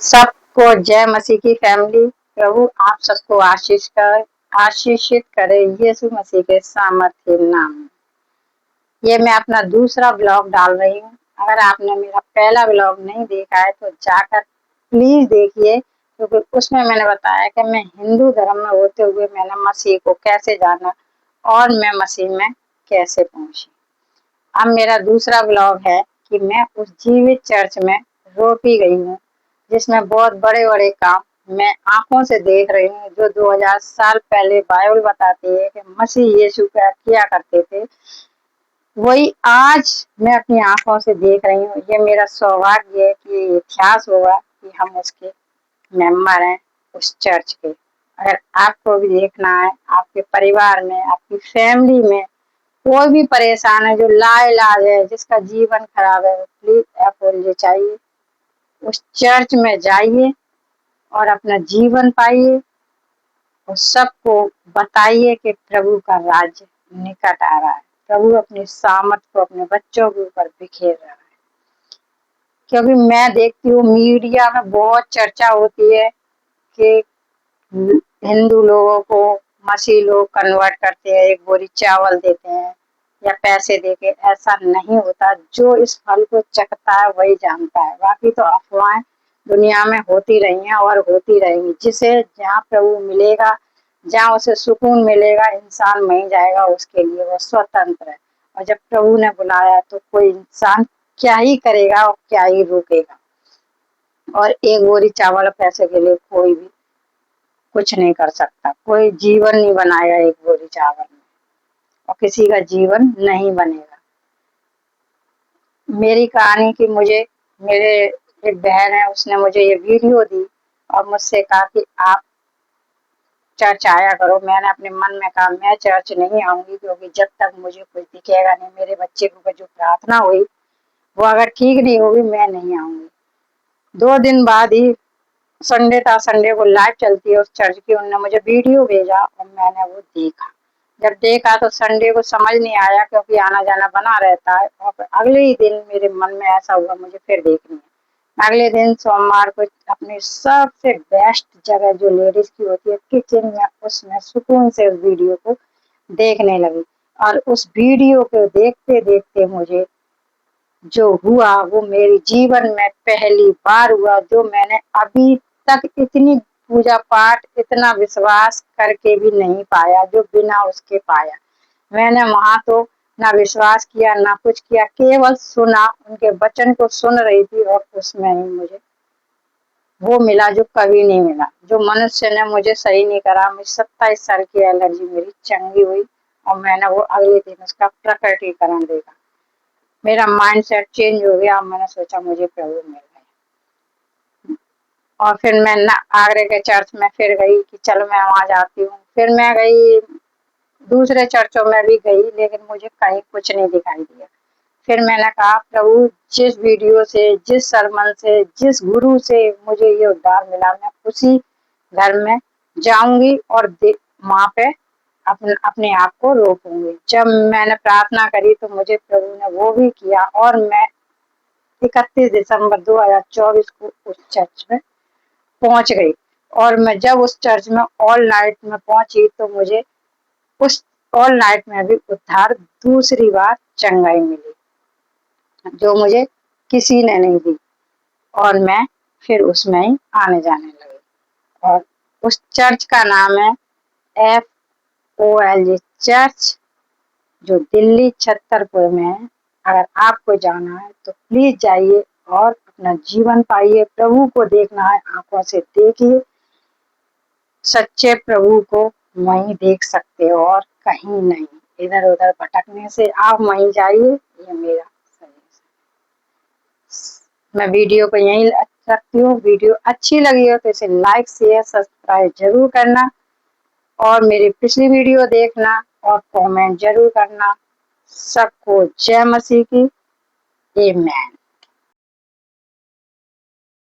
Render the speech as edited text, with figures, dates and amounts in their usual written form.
सबको जय मसीह की फैमिली। प्रभु आप सबको आशीषित करे यीशु मसीह के सामर्थ्य नाम में। ये मैं अपना दूसरा ब्लॉग डाल रही हूँ। अगर आपने मेरा पहला ब्लॉग नहीं देखा है तो जाकर प्लीज देखिए, क्योंकि उसमें मैंने बताया कि मैं हिंदू धर्म में होते हुए मैंने मसीह को कैसे जाना और मैं मसीह में कैसे पहुंची। अब मेरा दूसरा ब्लॉग है कि मैं उस जीवित चर्च में रोपी गई हूँ जिसमें बहुत बड़े बड़े काम मैं आंखों से देख रही हूँ, जो 2000 साल पहले बाइबल बताती है कि मसीह यीशु क्या किया करते थे, वही आज मैं अपनी आंखों से देख रही हूँ। ये मेरा सौभाग्य है कि ये इतिहास हुआ कि हम उसके मेंबर हैं उस चर्च के। अगर आपको भी देखना है, आपके परिवार में, आपकी फैमिली में कोई भी परेशान है, जो लाइलाज है, जिसका जीवन खराब है, प्लीज आप चाहिए उस चर्च में जाइए और अपना जीवन पाइए और सबको बताइए कि प्रभु का राज्य निकट आ रहा है। प्रभु अपनी सामर्थ को अपने बच्चों के ऊपर बिखेर रहा है। क्योंकि मैं देखती हूँ मीडिया में बहुत चर्चा होती है कि हिंदू लोगों को मसीह लोग कन्वर्ट करते हैं, एक बोरी चावल देते हैं या पैसे देके। ऐसा नहीं होता। जो इस फल को चखता है वही जानता है। बाकी तो अफवाहें दुनिया में होती रही हैं और होती रहेंगी। जिसे जहाँ प्रभु मिलेगा, जहाँ उसे सुकून मिलेगा, इंसान वहीं जाएगा। उसके लिए वो स्वतंत्र है। और जब प्रभु ने बुलाया तो कोई इंसान क्या ही करेगा और क्या ही रोकेगा। और एक बोरी चावल पैसे के लिए कोई भी कुछ नहीं कर सकता। कोई जीवन नहीं बनाएगा एक बोरी चावल में, और किसी का जीवन नहीं बनेगा। मेरी कहानी की मुझे मेरे एक बहन है, उसने मुझे ये वीडियो दी और मुझसे कहा कि आप चर्च आया करो। मैंने अपने मन में कहा मैं चर्च नहीं आऊंगी, क्योंकि जब तक मुझे कुछ दिखेगा नहीं, मेरे बच्चे को जो प्रार्थना हुई वो अगर ठीक नहीं होगी, मैं नहीं आऊंगी। 2 दिन बाद ही संडे था, संडे को लाइव चलती है उस चर्च की, उन्होंने मुझे वीडियो भेजा और मैंने वो देखा। जब देखा तो संडे को समझ नहीं आया, क्योंकि आना जाना बना रहता है। और अगले ही दिन मेरे मन में ऐसा हुआ मुझे फिर देखनी है। अगले दिन सोमवार को अपनी सबसे बेस्ट जगह जो लेडीज की होती है, किचन में, उसमें सुकून से उस वीडियो को देखने लगी। और उस वीडियो को देखते देखते मुझे जो हुआ वो मेरे जीवन में पहली बार हुआ, जो मैंने अभी तक इतनी पूजा पाठ, इतना विश्वास करके भी नहीं पाया, जो बिना उसके पाया। मैंने वहां तो ना विश्वास किया ना कुछ किया, केवल सुना, उनके वचन को सुन रही थी। और उसमें ही मुझे वो मिला जो कभी नहीं मिला। जो मनुष्य ने मुझे सही नहीं करा। मुझे 27 साल की एलर्जी मेरी चंगी हुई और मैंने वो अगले दिन उसका प्रकटीकरण देखा। मेरा माइंड सेट चेंज हो गया। मैंने सोचा मुझे प्रभु मिल गए। और फिर मैं आगरे के चर्च में फिर गई कि चलो मैं वहां जाती हूँ। फिर मैं गई, दूसरे चर्चों में भी गई, लेकिन मुझे कहीं कुछ नहीं दिखाई दिया। फिर मैंने कहा प्रभु, जिस वीडियो से, जिस सरमन से, जिस गुरु से मुझे ये उद्धार मिला, मैं उसी घर में जाऊंगी और वहां पे अपने आप को रोकूंगी। जब मैंने प्रार्थना करी तो मुझे प्रभु ने वो भी किया और मैं 31 दिसंबर 2024 को उस चर्च में पहुंच गई। और मैं जब उस चर्च में ऑल नाइट में पहुंची तो मुझे उस ऑल नाइट में भी उद्धार दूसरी बार चंगाई मिली, जो मुझे किसी ने नहीं दी। और मैं फिर उसमें ही आने जाने लगी। और उस चर्च का नाम है FOLG चर्च, जो दिल्ली छतरपुर में है। अगर आपको जाना है तो प्लीज जाइए और अपना जीवन पाइए। प्रभु को देखना है, आंखों से देखिए। सच्चे प्रभु को वहीं देख सकते हो और कहीं नहीं। इधर उधर भटकने से आप वहीं जाइए। ये मेरा सजेशन। मैं वीडियो को यहीं रखती हूँ। वीडियो अच्छी लगी हो तो इसे लाइक शेयर सब्सक्राइब जरूर करना और मेरी पिछली वीडियो देखना और कमेंट जरूर करना। सबको जय मसीह की। आमेन।